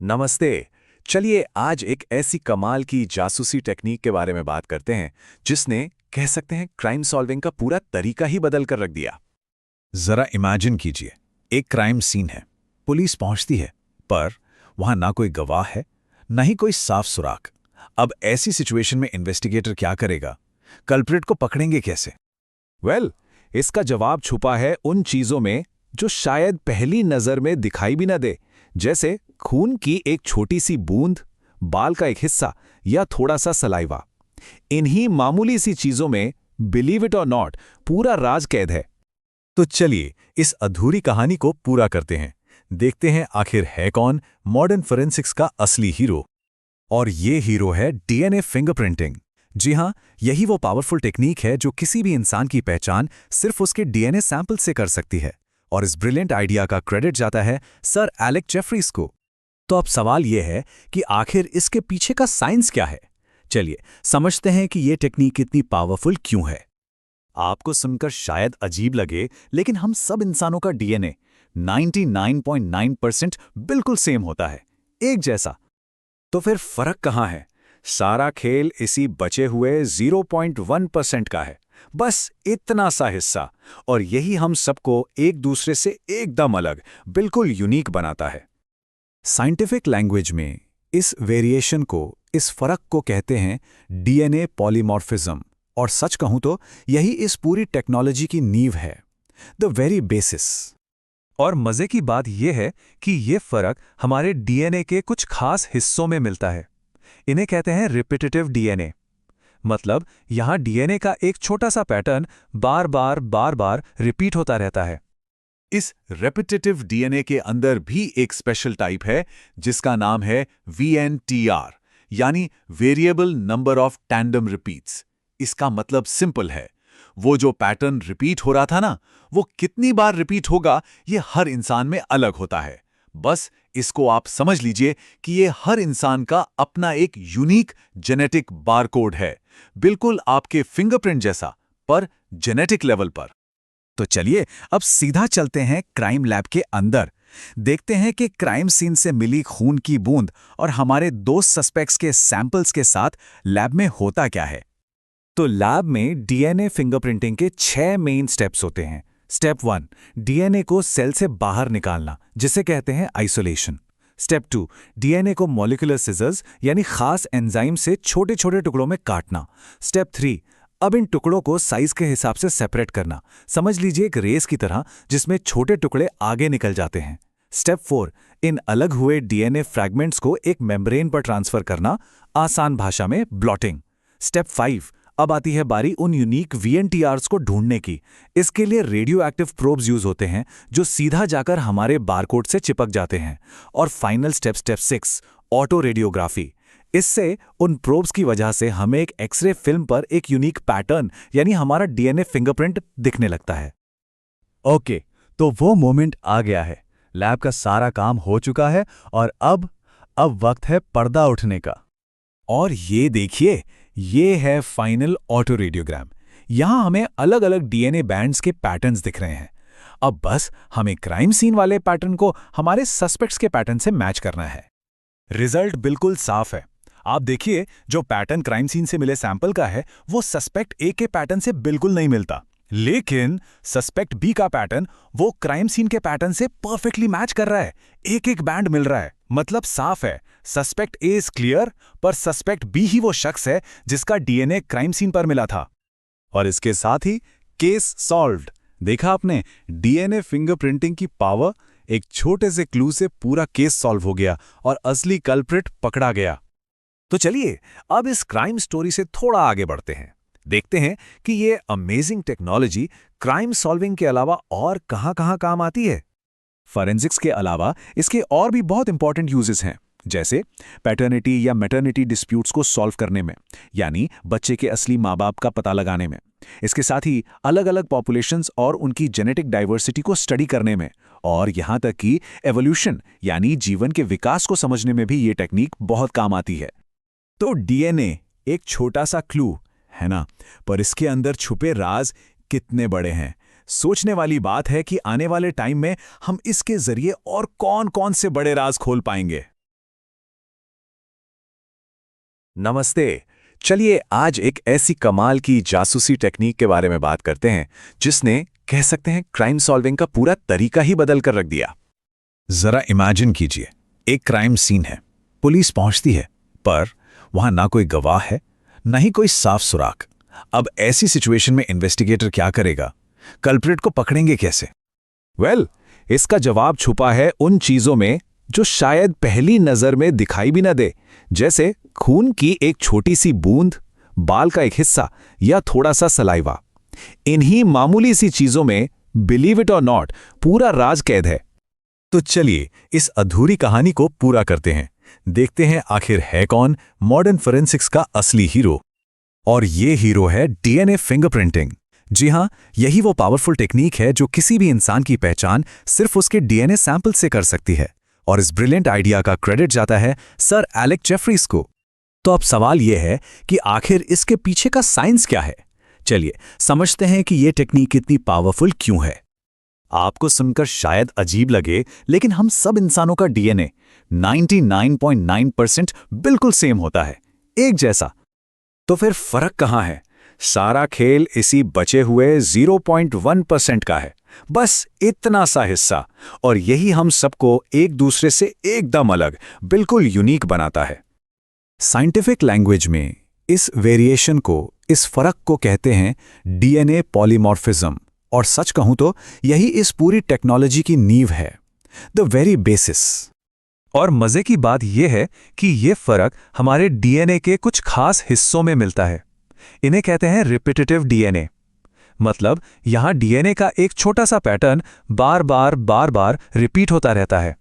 नमस्ते। चलिए आज एक ऐसी कमाल की जासूसी टेक्निक के बारे में बात करते हैं जिसने कह सकते हैं क्राइम सॉल्विंग का पूरा तरीका ही बदल कर रख दिया। जरा इमेजिन कीजिए, एक क्राइम सीन है। पुलिस पहुंचती है, पर वहां ना कोई गवाह है, ना ही कोई साफ सुराग। अब ऐसी सिचुएशन में इन्वेस्टिगेटर क्या करेगा? कल्प्रिट को पकड़ेंगे कैसे? इसका जवाब छुपा है उन चीजों में जो शायद पहली नजर में दिखाई भी न दे, जैसे खून की एक छोटी सी बूंद, बाल का एक हिस्सा या थोड़ा सा सलाइवा। इन्हीं मामूली सी चीजों में, बिलीव इट और नॉट, पूरा राज कैद है। तो चलिए इस अधूरी कहानी को पूरा करते हैं। देखते हैं आखिर है कौन मॉडर्न फोरेंसिक्स का असली हीरो। और ये हीरो है डीएनए फिंगरप्रिंटिंग। जी हां, यही वो पावरफुल टेक्निक है जो किसी भी इंसान की पहचान सिर्फ उसके डीएनए सैंपल से कर सकती है। और इस ब्रिलियंट आइडिया का क्रेडिट जाता है सर एलेक जेफरीज को। तो अब सवाल यह है कि आखिर इसके पीछे का साइंस क्या है। चलिए समझते हैं कि यह टेक्निक इतनी पावरफुल क्यों है। आपको सुनकर शायद अजीब लगे, लेकिन हम सब इंसानों का डीएनए 99.9% बिल्कुल सेम होता है, एक जैसा। तो फिर फर्क कहाँ है? सारा खेल इसी बचे हुए 0.1% का है, बस इतना सा हिस्सा। और यही हम सबको एक दूसरे से एकदम अलग, बिल्कुल यूनिक बनाता है। साइंटिफिक लैंग्वेज में इस वेरिएशन को, इस फर्क को कहते हैं डीएनए पॉलीमॉर्फिज्म। और सच कहूं तो यही इस पूरी टेक्नोलॉजी की नींव है, द वेरी बेसिस। और मजे की बात यह है कि ये फर्क हमारे डीएनए के कुछ खास हिस्सों में मिलता है। इन्हें कहते हैं रिपीटेटिव डीएनए। मतलब यहां डीएनए का एक छोटा सा पैटर्न बार बार रिपीट होता रहता है। इस रेपिटेटिव डीएनए के अंदर भी एक स्पेशल टाइप है जिसका नाम है VNTR, यानी variable number of tandem repeats. इसका मतलब सिंपल है, वो जो पैटर्न रिपीट हो रहा था ना, वो कितनी बार रिपीट होगा ये हर इंसान में अलग होता है। बस इसको आप समझ लीजिए कि ये हर इंसान का अपना एक यूनिक जेनेटिक बारकोड है, बिल्कुल आपके फिंगरप्रिंट जैसा, पर जेनेटिक लेवल पर। तो चलिए अब सीधा चलते हैं क्राइम लैब के अंदर। देखते हैं कि क्राइम सीन से मिली खून की बूंद और हमारे दो सस्पेक्ट्स के सैंपल्स के साथ लैब में होता क्या है। तो लैब में डीएनए फिंगरप्रिंटिंग के 6 मेन स्टेप्स होते हैं। स्टेप 1, डीएनए को सेल से बाहर निकालना, जिसे कहते हैं आइसोलेशन। स्टेप 2, डीएनए को मॉलिक्यूलर सिजर्स यानी खास एंजाइम से छोटे छोटे टुकड़ों में काटना। स्टेप 3, अब इन टुकड़ों को साइज के हिसाब से सेपरेट करना, समझ लीजिए एक रेस की तरह जिसमें छोटे टुकड़े आगे निकल जाते हैं। स्टेप 4, इन अलग हुए डीएनए फ्रैगमेंट्स को एक मेम्ब्रेन पर ट्रांसफर करना, आसान भाषा में ब्लॉटिंग। स्टेप 5, अब आती है बारी उन यूनिक VNTRs को ढूंढने की। इसके लिए रेडियो एक्टिव प्रोब्स यूज होते हैं जो सीधा जाकर हमारे बारकोड से चिपक जाते हैं। और फाइनल स्टेप 6, ऑटो रेडियोग्राफी। इससे उन प्रोब्स की वजह से हमें एक एक्सरे फिल्म पर एक यूनिक पैटर्न यानी हमारा डीएनए फिंगरप्रिंट दिखने लगता है। ओके, तो वो मोमेंट आ गया है। लैब का सारा काम हो चुका है और अब वक्त है पर्दा उठने का। और ये देखिए, ये है फाइनल ऑटो रेडियोग्राम। यहां हमें अलग अलग डीएनए बैंड्स के पैटर्न्स दिख रहे हैं। अब बस हमें क्राइम सीन वाले पैटर्न को हमारे सस्पेक्ट्स के पैटर्न से मैच करना है। रिजल्ट बिल्कुल साफ है। आप देखिए, जो पैटर्न क्राइम सीन से मिले सैंपल का है वो सस्पेक्ट ए के पैटर्न से बिल्कुल नहीं मिलता, लेकिन सस्पेक्ट बी का पैटर्न वो क्राइम सीन के पैटर्न से परफेक्टली मैच कर रहा है। एक एक बैंड मिल रहा है। मतलब साफ है, सस्पेक्ट ए इज क्लियर, पर सस्पेक्ट बी ही वो शख्स है जिसका डीएनए क्राइम सीन पर मिला था। और इसके साथ ही केस सॉल्व्ड। देखा आपने डीएनए फिंगरप्रिंटिंग की पावर। एक छोटे से क्लू से पूरा केस सॉल्व हो गया और असली कल्प्रिट पकड़ा गया। तो चलिए अब इस क्राइम स्टोरी से थोड़ा आगे बढ़ते हैं। देखते हैं कि ये अमेजिंग टेक्नोलॉजी क्राइम सॉल्विंग के अलावा और कहां-कहां काम आती है। फॉरेंसिक्स के अलावा इसके और भी बहुत इंपॉर्टेंट यूजेस हैं, जैसे पैटर्निटी या मैटर्निटी डिस्प्यूट्स को सॉल्व करने में, यानी बच्चे के असली माँ बाप का पता लगाने में। इसके साथ ही अलग अलग पॉपुलेशंस और उनकी जेनेटिक डाइवर्सिटी को स्टडी करने में, और यहाँ तक कि एवोल्यूशन यानी जीवन के विकास को समझने में भी ये टेक्निक बहुत काम आती है। तो डीएनए एक छोटा सा क्लू है ना, पर इसके अंदर छुपे राज कितने बड़े हैं। सोचने वाली बात है कि आने वाले टाइम में हम इसके जरिए और कौन-कौन से बड़े राज खोल पाएंगे। नमस्ते। चलिए आज एक ऐसी कमाल की जासूसी टेक्निक के बारे में बात करते हैं जिसने कह सकते हैं क्राइम सॉल्विंग का पूरा तरीका ही बदल कर रख दिया। जरा इमेजिन कीजिए, एक क्राइम सीन है, पुलिस पहुंचती है, पर वहां ना कोई गवाह है, ना ही कोई साफ सुराग। अब ऐसी सिचुएशन में इन्वेस्टिगेटर क्या करेगा? कल्प्रिट को पकड़ेंगे कैसे? इसका जवाब छुपा है उन चीजों में जो शायद पहली नजर में दिखाई भी न दे, जैसे खून की एक छोटी सी बूंद, बाल का एक हिस्सा या थोड़ा सा सलाइवा। इन्हीं मामूली सी चीजों में, बिलीव इट और नॉट, पूरा राज कैद है। तो चलिए इस अधूरी कहानी को पूरा करते हैं। देखते हैं आखिर है कौन मॉडर्न फोरेंसिक्स का असली हीरो। और ये हीरो है डीएनए फिंगरप्रिंटिंग। जी हां, यही वो पावरफुल टेक्निक है जो किसी भी इंसान की पहचान सिर्फ उसके डीएनए सैंपल से कर सकती है। और इस ब्रिलियंट आइडिया का क्रेडिट जाता है सर एलेक जेफरीज को। तो अब सवाल यह है कि आखिर इसके पीछे का साइंस क्या है। चलिए समझते हैं कि यह टेक्निक इतनी पावरफुल क्यों है। आपको सुनकर शायद अजीब लगे, लेकिन हम सब इंसानों का डीएनए 99.9% बिल्कुल सेम होता है, एक जैसा। तो फिर फर्क कहां है? सारा खेल इसी बचे हुए 0.1% का है, बस इतना सा हिस्सा। और यही हम सबको एक दूसरे से एकदम अलग, बिल्कुल यूनिक बनाता है। साइंटिफिक लैंग्वेज में इस वेरिएशन को, इस फर्क को कहते हैं डीएनए पॉलीमॉर्फिज्म। और सच कहूं तो यही इस पूरी टेक्नोलॉजी की नींव है, द वेरी बेसिस। और मजे की बात यह है कि ये फर्क हमारे डीएनए के कुछ खास हिस्सों में मिलता है। इन्हें कहते हैं रिपीटेटिव डीएनए। मतलब यहां डीएनए का एक छोटा सा पैटर्न बार बार रिपीट होता रहता है।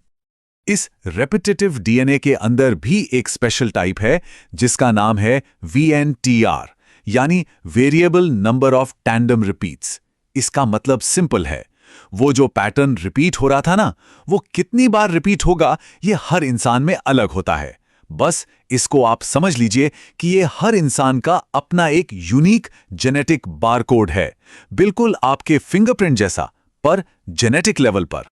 इस रेपिटेटिव डीएनए के अंदर भी एक स्पेशल टाइप है जिसका नाम है VNTR, यानी variable number of tandem repeats. इसका मतलब सिंपल है, वो जो पैटर्न रिपीट हो रहा था ना, वो कितनी बार रिपीट होगा ये हर इंसान में अलग होता है। बस इसको आप समझ लीजिए कि ये हर इंसान का अपना एक यूनिक जेनेटिक बारकोड है, बिल्कुल आपके फिंगरप्रिंट जैसा, पर जेनेटिक लेवल पर।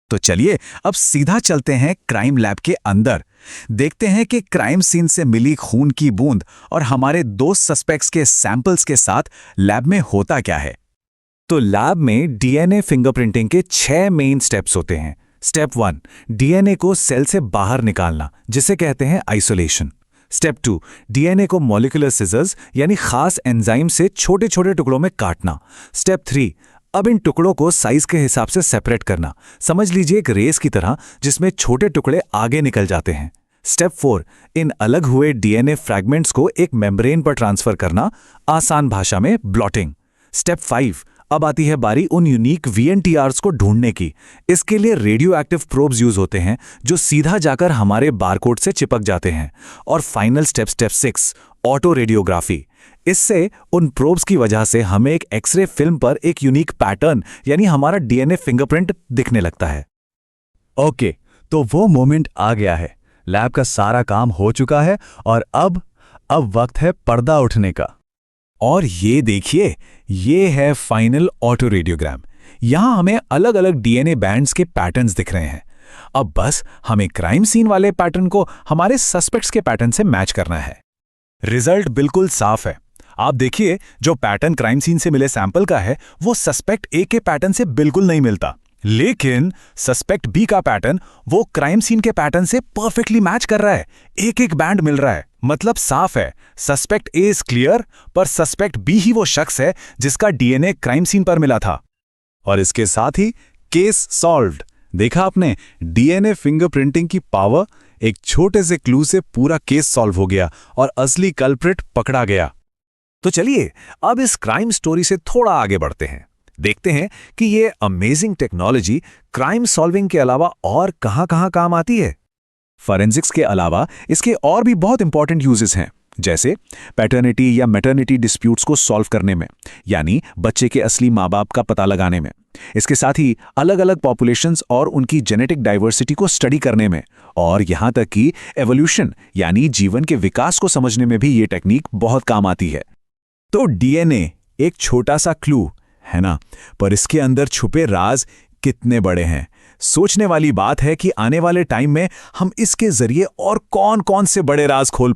तो चलिए अब सीधा चलते हैं क्राइम लैब के अंदर। देखते हैं कि क्राइम सीन से मिली खून की बूंद और हमारे दो सस्पेक्ट्स के सैंपल्स के साथ लैब में होता क्या है। तो लैब में डीएनए फिंगरप्रिंटिंग के 6 मेन स्टेप्स होते हैं। स्टेप 1, डीएनए को सेल से बाहर निकालना, जिसे कहते हैं आइसोलेशन। स्टेप 2, डीएनए को मॉलिक्यूलर सिजर्स यानी खास एंजाइम से छोटे छोटे टुकड़ों में काटना। स्टेप 3, अब इन टुकड़ों को साइज के हिसाब से सेपरेट करना, समझ लीजिए एक रेस की तरह जिसमें छोटे टुकड़े आगे निकल जाते हैं। स्टेप 4, इन अलग हुए डीएनए फ्रैगमेंट्स को एक मेम्ब्रेन पर ट्रांसफर करना, आसान भाषा में ब्लॉटिंग। स्टेप 5, अब आती है बारी उन यूनिक VNTRs को ढूंढने की। इसके लिए रेडियो एक्टिव प्रोब्स यूज होते हैं जो सीधा जाकर हमारे बारकोड से चिपक जाते हैं। और फाइनल स्टेप 6, ऑटो रेडियोग्राफी। इससे उन प्रोब्स की वजह से हमें एक एक्सरे फिल्म पर एक यूनिक पैटर्न यानी हमारा डीएनए फिंगरप्रिंट दिखने लगता है। ओके, तो वो मोमेंट आ गया है, लैब का सारा काम हो चुका है और अब वक्त है पर्दा उठने का। और ये देखिए, ये है फाइनल ऑटो रेडियोग्राम। यहां हमें अलग अलग डीएनए बैंड्स के पैटर्न्स दिख रहे हैं। अब बस हमें क्राइम सीन वाले पैटर्न को हमारे सस्पेक्ट्स के पैटर्न से मैच करना है। रिजल्ट बिल्कुल साफ है। आप देखिए, जो पैटर्न क्राइम सीन से मिले सैंपल का है वो सस्पेक्ट ए के पैटर्न से बिल्कुल नहीं मिलता, लेकिन सस्पेक्ट बी का पैटर्न वो क्राइम सीन के पैटर्न से परफेक्टली मैच कर रहा है। एक एक बैंड मिल रहा है। मतलब साफ है, सस्पेक्ट ए इज क्लियर, पर सस्पेक्ट बी ही वो शख्स है जिसका डीएनए क्राइम सीन पर मिला था। और इसके साथ ही केस सॉल्व्ड। देखा आपने डीएनए फिंगरप्रिंटिंग की पावर। एक छोटे से क्लू से पूरा केस सॉल्व हो गया और असली कल्प्रिट पकड़ा गया। तो चलिए अब इस क्राइम स्टोरी से थोड़ा आगे बढ़ते हैं। देखते हैं कि ये अमेजिंग टेक्नोलॉजी क्राइम सॉल्विंग के अलावा और कहां-कहां काम आती है। फोरेंसिक्स के अलावा इसके और भी बहुत इंपॉर्टेंट यूजेस हैं, जैसे पैटर्निटी या मैटरनिटी डिस्प्यूट्स को सॉल्व करने में, यानी बच्चे के असली माँ बाप का पता लगाने में। इसके साथ ही अलग अलग पॉपुलेशंस और उनकी जेनेटिक डाइवर्सिटी को स्टडी करने में, और यहाँ तक कि एवोल्यूशन यानी जीवन के विकास को समझने में भी ये टेक्निक बहुत काम आती है। तो डीएनए एक छोटा सा क्लू है ना, पर इसके अंदर छुपे राज कितने बड़े हैं। सोचने वाली बात है कि आने वाले टाइम में हम इसके जरिए और कौन-कौन से बड़े राज खोल